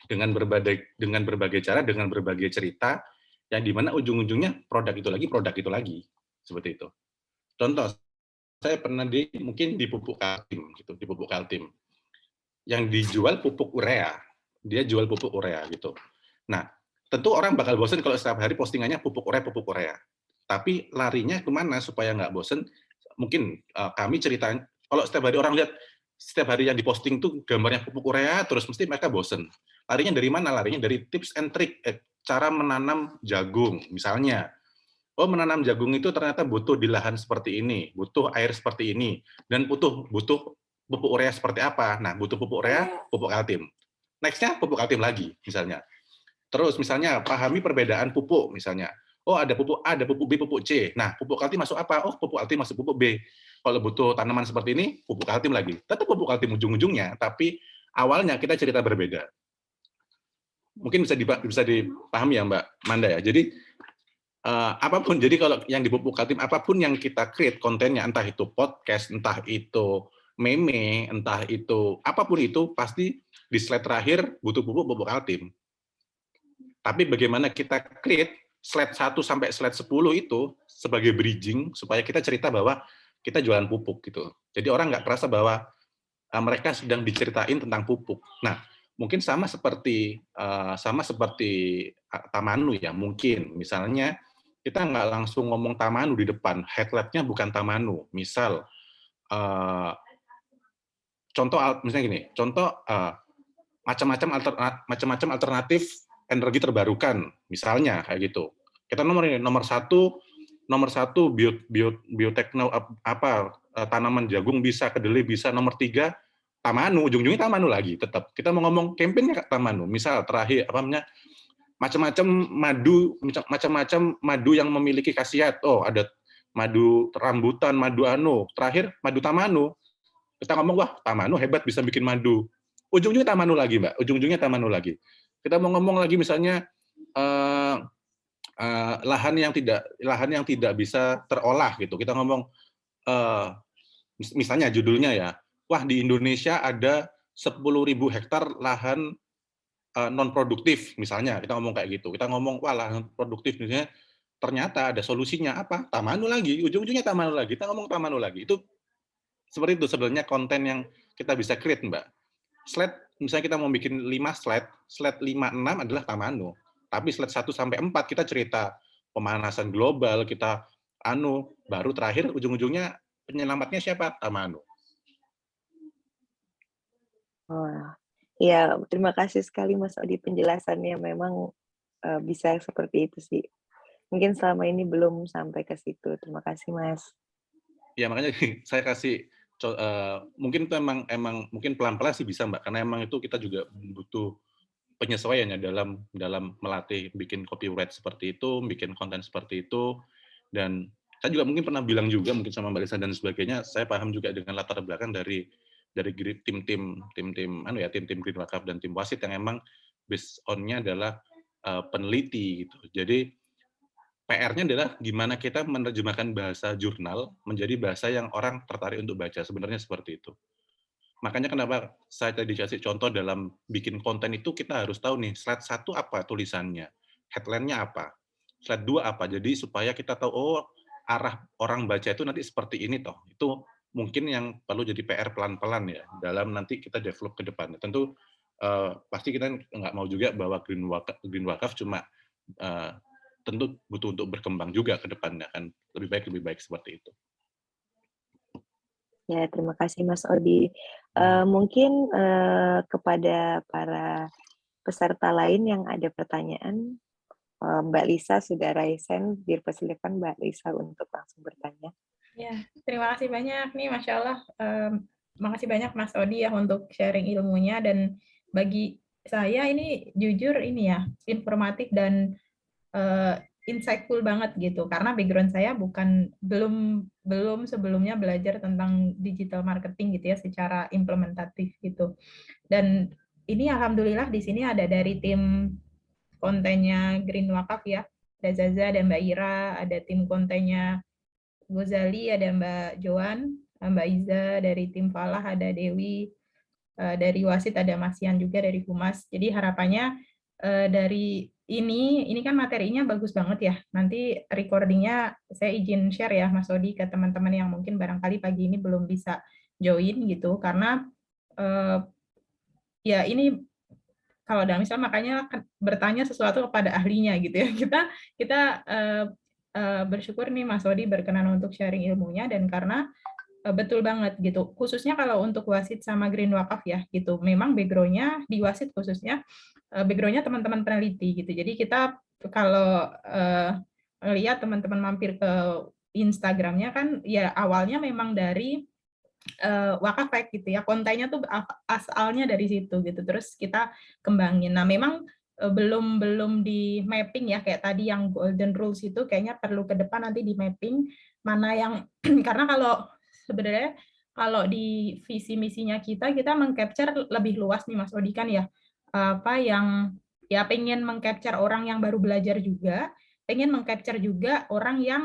Dengan berbagai cara, dengan berbagai cerita, yang dimana ujung-ujungnya produk itu lagi, seperti itu. Contoh, saya pernah mungkin di pupuk Kaltim, gitu, di pupuk Kaltim, yang dijual pupuk urea, dia jual pupuk urea gitu. Nah, tentu orang bakal bosan kalau setiap hari postingannya pupuk urea. Tapi larinya kemana supaya nggak bosan? Mungkin kami ceritain, kalau setiap hari orang lihat, setiap hari yang diposting tuh gambarnya pupuk urea, terus mesti mereka bosan. Larinya dari mana? Larinya dari tips and trick, cara menanam jagung, misalnya. Oh, menanam jagung itu ternyata butuh di lahan seperti ini, butuh air seperti ini, dan butuh pupuk urea seperti apa. Nah, butuh pupuk urea, pupuk Kaltim. Next-nya pupuk Kaltim lagi, misalnya. Terus misalnya pahami perbedaan pupuk, misalnya. Oh, ada pupuk A, ada pupuk B, pupuk C. Nah, pupuk Kaltim masuk apa? Oh, pupuk Kaltim masuk pupuk B. Kalau butuh tanaman seperti ini, pupuk Kaltim lagi. Tetap pupuk Kaltim ujung-ujungnya, tapi awalnya kita cerita berbeda. Mungkin bisa dipahami ya Mbak Manda ya. Jadi apapun, jadi kalau yang di pupuk Kaltim, apapun yang kita create kontennya, entah itu podcast, entah itu meme, entah itu apapun itu, pasti di slide terakhir butuh pupuk Kaltim. Tapi bagaimana kita create slide 1 sampai slide 10 itu sebagai bridging supaya kita cerita bahwa kita jualan pupuk gitu. Jadi orang nggak kerasa bahwa mereka sedang diceritain tentang pupuk. Nah, mungkin sama seperti Tamanu ya, mungkin misalnya kita nggak langsung ngomong Tamanu di depan, headlight-nya bukan Tamanu. Misal misalnya gini, macam-macam alternatif energi terbarukan, misalnya kayak gitu. Kita nomor satu biotekno tanaman jagung bisa, kedelai bisa. Nomor 3 Tamanu, ujung-ujungnya Tamanu lagi tetap. Kita mau ngomong kampanye Tamanu. Misal terakhir macam-macam madu yang memiliki khasiat. Oh, ada madu rambutan, madu terakhir madu Tamanu. Kita ngomong, wah Tamanu hebat bisa bikin madu. Ujung-ujungnya Tamanu lagi, Mbak. Ujung-ujungnya Tamanu lagi. Kita mau ngomong lagi misalnya lahan yang tidak bisa terolah gitu. Kita ngomong misalnya judulnya ya, wah di Indonesia ada 10.000 hektar lahan non produktif misalnya. Kita ngomong kayak gitu. Kita ngomong wah lahan produktif misalnya, ternyata ada solusinya apa? Tamanu lagi. Ujung-ujungnya Tamanu lagi. Kita ngomong Tamanu lagi. Itu seperti itu sebenarnya konten yang kita bisa create, Mbak. Slide, misalnya kita mau bikin 5 slide 5, 6 adalah Tamanu. Tapi slide 1 sampai 4 kita cerita pemanasan global, kita baru terakhir ujung-ujungnya penyelamatnya siapa? Tamanu. Wah, ya terima kasih sekali Mas Odi penjelasannya, memang bisa seperti itu sih. Mungkin selama ini belum sampai ke situ. Terima kasih Mas. Ya makanya saya kasih mungkin itu emang mungkin pelan-pelan sih bisa Mbak, karena emang itu kita juga butuh penyesuaiannya dalam melatih bikin copyright seperti itu, bikin konten seperti itu. Dan saya juga mungkin pernah bilang juga mungkin sama Mbak Lisa dan sebagainya, saya paham juga dengan latar belakang dari tim-tim Green Wakaf dan tim Wasit yang emang based on-nya adalah peneliti gitu. Jadi PR-nya adalah gimana kita menerjemahkan bahasa jurnal menjadi bahasa yang orang tertarik untuk baca. Sebenarnya seperti itu. Makanya kenapa saya tadi kasih contoh dalam bikin konten itu kita harus tahu nih, slide 1 apa tulisannya, headline-nya apa, slide 2 apa. Jadi supaya kita tahu, oh arah orang baca itu nanti seperti ini toh. Itu mungkin yang perlu jadi PR pelan-pelan ya, dalam nanti kita develop ke depan. Tentu pasti kita nggak mau juga bahwa Green Wakaf cuma tentu butuh untuk berkembang juga ke depannya, kan lebih baik seperti itu. Ya, terima kasih Mas Odi. Mungkin kepada para peserta lain yang ada pertanyaan, Mbak Lisa sudah raise hand, dipersilakan Mbak Lisa untuk langsung bertanya. Ya, terima kasih banyak nih, Masya Allah. Makasih banyak Mas Odi ya untuk sharing ilmunya, dan bagi saya ini jujur ini ya informatif dan insightful banget gitu, karena background saya belum sebelumnya belajar tentang digital marketing gitu ya secara implementatif gitu. Dan ini alhamdulillah di sini ada dari tim kontennya Green Wakaf ya, ada Zaza dan Mbak Ira, ada tim kontennya Gozali, ada Mbak Joan, Mbak Iza dari tim Falah, ada Dewi dari Wasit, ada Mas Yan juga dari Humas. Jadi harapannya dari ini kan materinya bagus banget ya. Nanti recordingnya saya izin share ya Mas Odi ke teman-teman yang mungkin barangkali pagi ini belum bisa join gitu, karena ya ini kalau dalam Islam makanya bertanya sesuatu kepada ahlinya gitu ya. Kita bersyukur nih Mas Odi berkenan untuk sharing ilmunya, dan karena betul banget gitu, khususnya kalau untuk Wasit sama Green Wakaf ya gitu, memang background-nya di Wasit khususnya background-nya teman-teman peneliti gitu. Jadi kita kalau lihat teman-teman mampir ke Instagram-nya kan ya awalnya memang dari Wakaf Fact gitu ya, kontennya tuh asalnya dari situ gitu, terus kita kembangin. Nah memang belum di mapping ya, kayak tadi yang golden rules itu kayaknya perlu ke depan nanti di mapping mana yang karena sebenarnya kalau di visi misinya kita mengcapture lebih luas nih Mas Odi kan ya, apa yang ya pengen mengcapture orang yang baru belajar juga, pengen mengcapture juga orang yang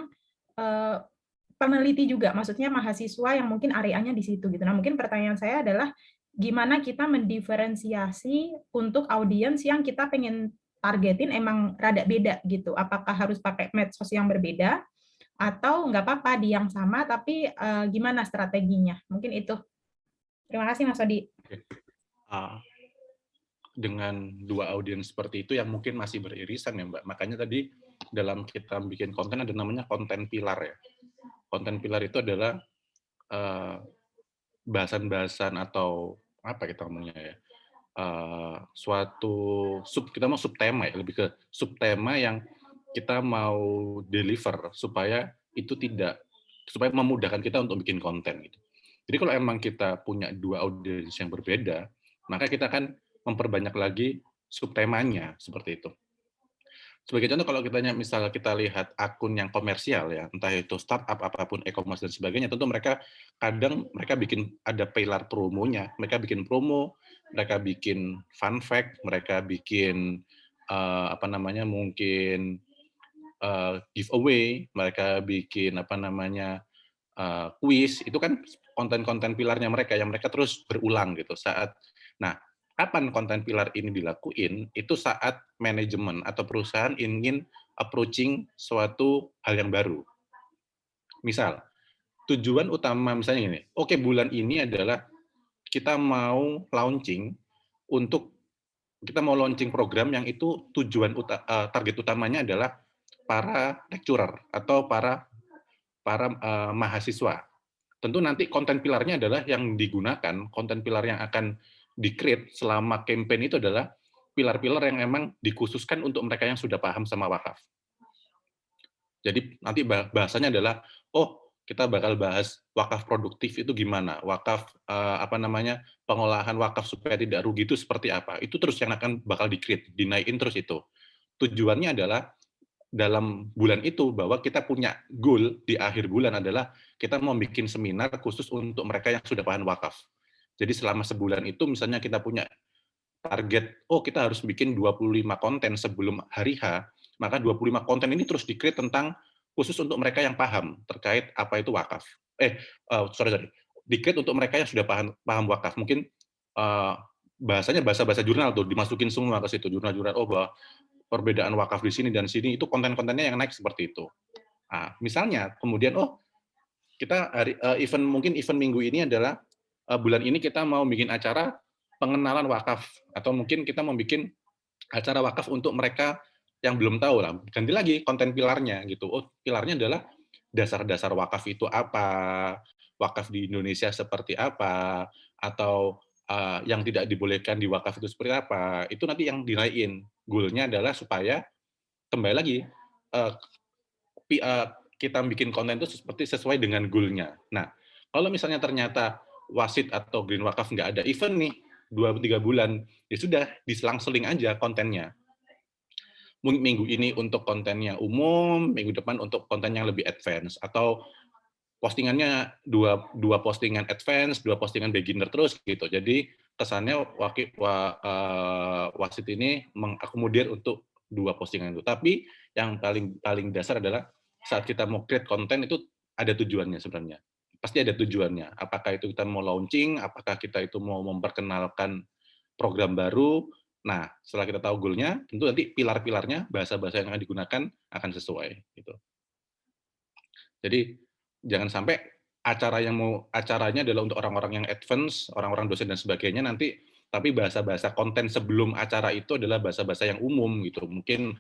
peneliti juga, maksudnya mahasiswa yang mungkin areanya di situ gitu. Nah mungkin pertanyaan saya adalah gimana kita mendiferensiasi untuk audiens yang kita pengen targetin emang rada beda gitu. Apakah harus pakai medsos yang berbeda atau nggak apa-apa di yang sama, tapi gimana strateginya? Mungkin itu Terima kasih Mas Odi. Ah, dengan dua audiens seperti itu yang mungkin masih beririsan ya Mbak. Makanya tadi dalam kita bikin konten ada namanya konten pilar ya. Konten pilar itu adalah bahasan-bahasan atau apa kita ngomongnya ya, suatu kita mau subtema ya, lebih ke subtema yang kita mau deliver supaya itu supaya memudahkan kita untuk bikin konten gitu. Jadi kalau emang kita punya dua audiens yang berbeda, maka kita akan memperbanyak lagi subtemanya seperti itu. Sebagai contoh kalau misalnya kita lihat akun yang komersial ya, entah itu startup apapun e-commerce dan sebagainya, tentu mereka bikin ada pilar promonya, mereka bikin promo, mereka bikin fun fact, mereka bikin mungkin giveaway, mereka bikin quiz, itu kan konten-konten pilarnya mereka yang mereka terus berulang gitu. Nah, kapan konten pilar ini dilakuin? Itu saat manajemen atau perusahaan ingin approaching suatu hal yang baru. Misal, tujuan utama misalnya ini, oke bulan ini adalah kita mau launching program yang itu target utamanya adalah para lecturer atau para mahasiswa. Tentu nanti konten pilarnya adalah yang digunakan, konten pilar yang akan di-create selama campaign itu adalah pilar-pilar yang emang dikhususkan untuk mereka yang sudah paham sama wakaf. Jadi nanti bahasanya adalah, kita bakal bahas wakaf produktif itu gimana, wakaf pengolahan wakaf supaya tidak rugi itu seperti apa. Itu terus yang bakal di-create, dinaikin terus itu. Tujuannya adalah dalam bulan itu bahwa kita punya goal di akhir bulan adalah kita mau bikin seminar khusus untuk mereka yang sudah paham wakaf. Jadi selama sebulan itu misalnya kita punya target, kita harus bikin 25 konten sebelum hari H, maka 25 konten ini terus di-create tentang khusus untuk mereka yang paham terkait apa itu wakaf. Di-create untuk mereka yang sudah paham wakaf. Mungkin bahasanya bahasa-bahasa jurnal tuh dimasukin semua ke situ, jurnal-jurnal bahwa perbedaan wakaf di sini dan sini, itu konten-kontennya yang naik seperti itu. Nah, misalnya kemudian kita event minggu ini adalah bulan ini kita mau bikin acara pengenalan wakaf atau mungkin kita mau bikin acara wakaf untuk mereka yang belum tahu lah. Ganti lagi konten pilarnya gitu. Pilarnya adalah dasar-dasar wakaf itu apa, wakaf di Indonesia seperti apa, atau yang tidak dibolehkan di wakaf itu seperti apa. Itu nanti yang dinaikin. Goal-nya adalah supaya kembali lagi kita bikin konten itu sesuai dengan goal-nya. Nah, kalau misalnya ternyata wasit atau green wakaf nggak ada event nih 2-3 bulan, ya sudah diselang-seling aja kontennya. Minggu ini untuk kontennya umum, minggu depan untuk konten yang lebih advance, atau postingannya dua postingan advance, 2 postingan beginner terus gitu. Jadi kesannya wasit ini mengakomodir untuk 2 postingan itu. Tapi yang paling dasar adalah saat kita mau create konten itu ada tujuannya sebenarnya. Pasti ada tujuannya. Apakah itu kita mau launching, apakah kita itu mau memperkenalkan program baru. Nah, setelah kita tahu goal-nya, tentu nanti pilar-pilarnya, bahasa-bahasa yang akan digunakan akan sesuai gitu. Jadi jangan sampai acaranya adalah untuk orang-orang yang advance, orang-orang dosen dan sebagainya nanti, tapi bahasa-bahasa konten sebelum acara itu adalah bahasa-bahasa yang umum gitu. Mungkin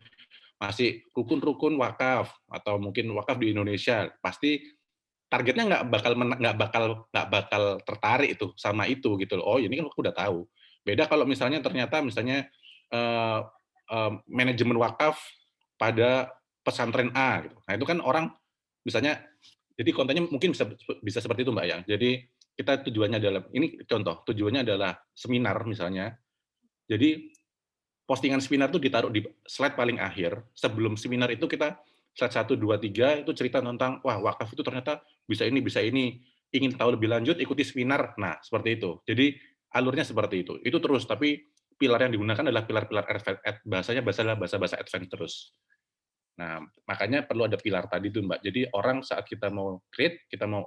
masih rukun-rukun wakaf atau mungkin wakaf di Indonesia, pasti targetnya nggak bakal tertarik itu sama itu gitu loh. Oh ini kan aku udah tahu. Beda kalau misalnya manajemen wakaf pada pesantren A gitu. Nah itu kan orang misalnya, jadi kontennya mungkin bisa seperti itu Mbak ya. Jadi kita tujuannya adalah, ini contoh, tujuannya adalah seminar misalnya. Jadi postingan seminar itu ditaruh di slide paling akhir. Sebelum seminar itu kita slide 1, 2, 3 itu cerita tentang, wah wakaf itu ternyata bisa ini. Ingin tahu lebih lanjut, ikuti seminar. Nah, seperti itu. Jadi alurnya seperti itu. Itu terus, tapi pilar yang digunakan adalah pilar-pilar bahasanya bahasa-bahasa advance terus. Nah, makanya perlu ada pilar tadi tuh Mbak. Jadi orang saat kita mau create, kita mau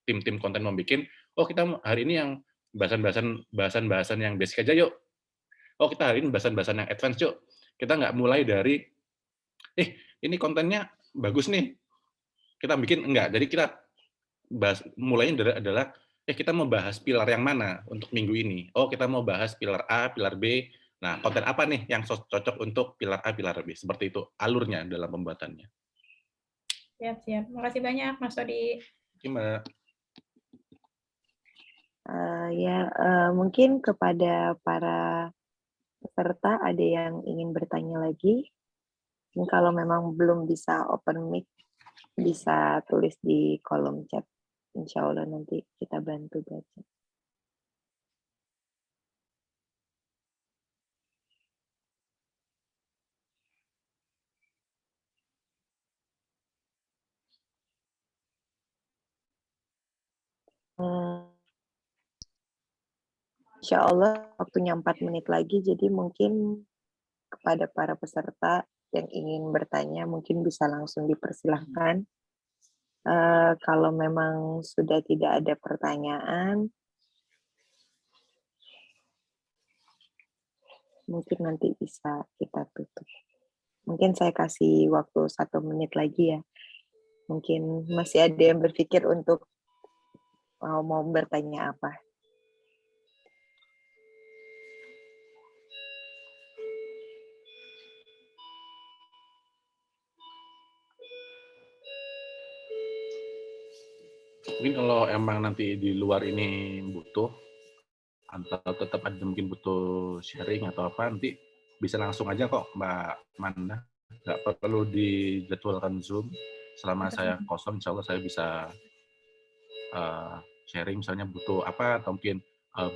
tim konten mau bikin, kita hari ini yang bahasan yang basic aja yuk. Kita hari ini bahasan yang advance yuk. Kita nggak mulai dari, ini kontennya bagus nih, kita bikin, enggak. Jadi kita mulainya adalah kita mau bahas pilar yang mana untuk minggu ini? Oh, kita mau bahas pilar A, pilar B. Nah, konten apa nih yang cocok untuk pilar A, pilar B? Seperti itu alurnya dalam pembuatannya. Siap. Makasih banyak, Mas Odi. Mbak. Mungkin kepada para peserta ada yang ingin bertanya lagi. Kalau memang belum bisa open mic, bisa tulis di kolom chat. Insya Allah nanti kita bantu baca. Insya Allah waktunya 4 menit lagi, jadi mungkin kepada para peserta yang ingin bertanya mungkin bisa langsung dipersilahkan. Kalau memang sudah tidak ada pertanyaan, mungkin nanti bisa kita tutup. Mungkin saya kasih waktu 1 menit lagi ya. Mungkin masih ada yang berpikir untuk mau bertanya apa. Mungkin kalau emang nanti di luar ini butuh, atau tetap ada mungkin butuh sharing atau apa, nanti bisa langsung aja kok Mbak Manda. Nggak perlu dijadwalkan Zoom. Selama saya kosong, insya Allah saya bisa sharing misalnya butuh apa, atau mungkin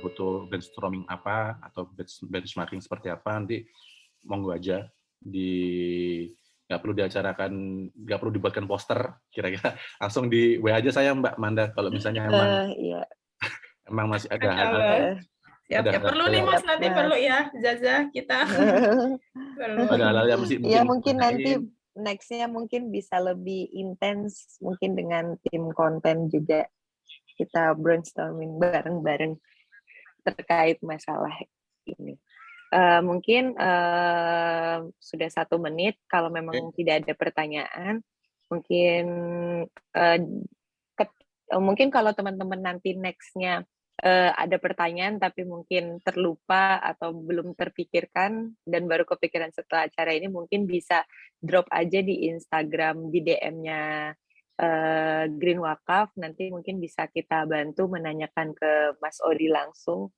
butuh brainstorming apa, atau benchmarking seperti apa, nanti monggo aja. Nggak perlu diacarakan, nggak perlu dibuatkan poster, kira-kira langsung di WA aja saya Mbak Manda, kalau misalnya emang masih ada hal-hal. Siap. Perlu nih Mas, nanti perlu ya, Zaza kita. Perlu. Ada hal-hal yang mesti mungkin nanti next-nya mungkin bisa lebih intens, mungkin dengan tim konten juga kita brainstorming bareng-bareng terkait masalah ini. Mungkin sudah 1 menit. Kalau memang tidak ada pertanyaan, mungkin kalau teman-teman nanti next-nya ada pertanyaan tapi mungkin terlupa atau belum terpikirkan dan baru kepikiran setelah acara ini, mungkin bisa drop aja di Instagram, di DM-nya Green Wakaf. Nanti mungkin bisa kita bantu menanyakan ke Mas Odi langsung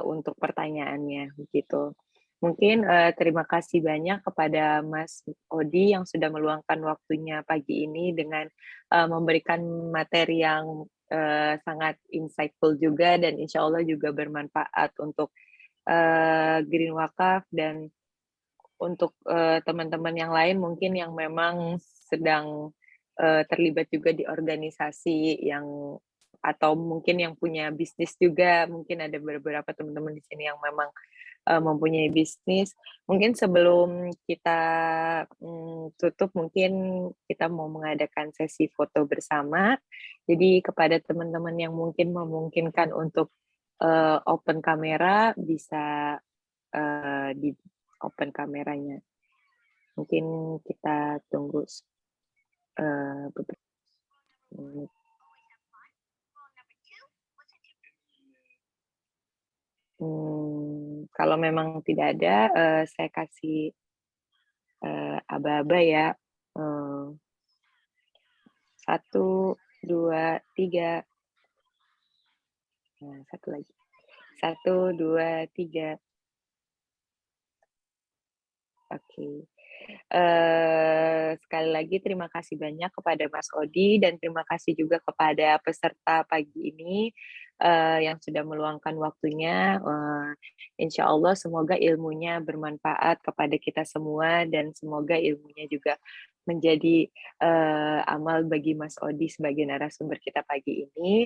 untuk pertanyaannya begitu. Mungkin terima kasih banyak kepada Mas Odi yang sudah meluangkan waktunya pagi ini dengan memberikan materi yang sangat insightful juga, dan insya Allah juga bermanfaat untuk Green Wakaf dan untuk teman-teman yang lain mungkin yang memang sedang terlibat juga di organisasi yang, atau mungkin yang punya bisnis juga. Mungkin ada beberapa teman-teman di sini yang memang mempunyai bisnis. Mungkin sebelum kita tutup, mungkin kita mau mengadakan sesi foto bersama. Jadi kepada teman-teman yang mungkin memungkinkan untuk open kamera, bisa di open kameranya. Mungkin kita tunggu beberapa menit. Kalau memang tidak ada, saya kasih aba-aba ya. 1, 2, 3. Nah, satu lagi. 1, 2, 3. Oke. Sekali lagi terima kasih banyak kepada Mas Odi, dan terima kasih juga kepada peserta pagi ini yang sudah meluangkan waktunya. Insya Allah semoga ilmunya bermanfaat kepada kita semua, dan semoga ilmunya juga menjadi amal bagi Mas Odi sebagai narasumber kita pagi ini.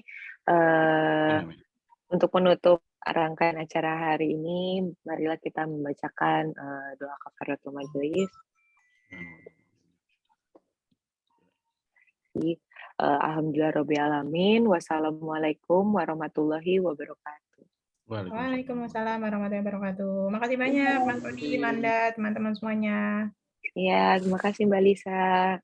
Untuk menutup rangkaian acara hari ini, marilah kita membacakan doa kafaratul majelis. Alhamdulillahirabbil alamin. Wassalamualaikum warahmatullahi wabarakatuh. Waalaikumsalam warahmatullahi wabarakatuh. Makasih banyak Mas Odi, Manda, teman-teman semuanya. Ya, terima kasih Mbak Lisa.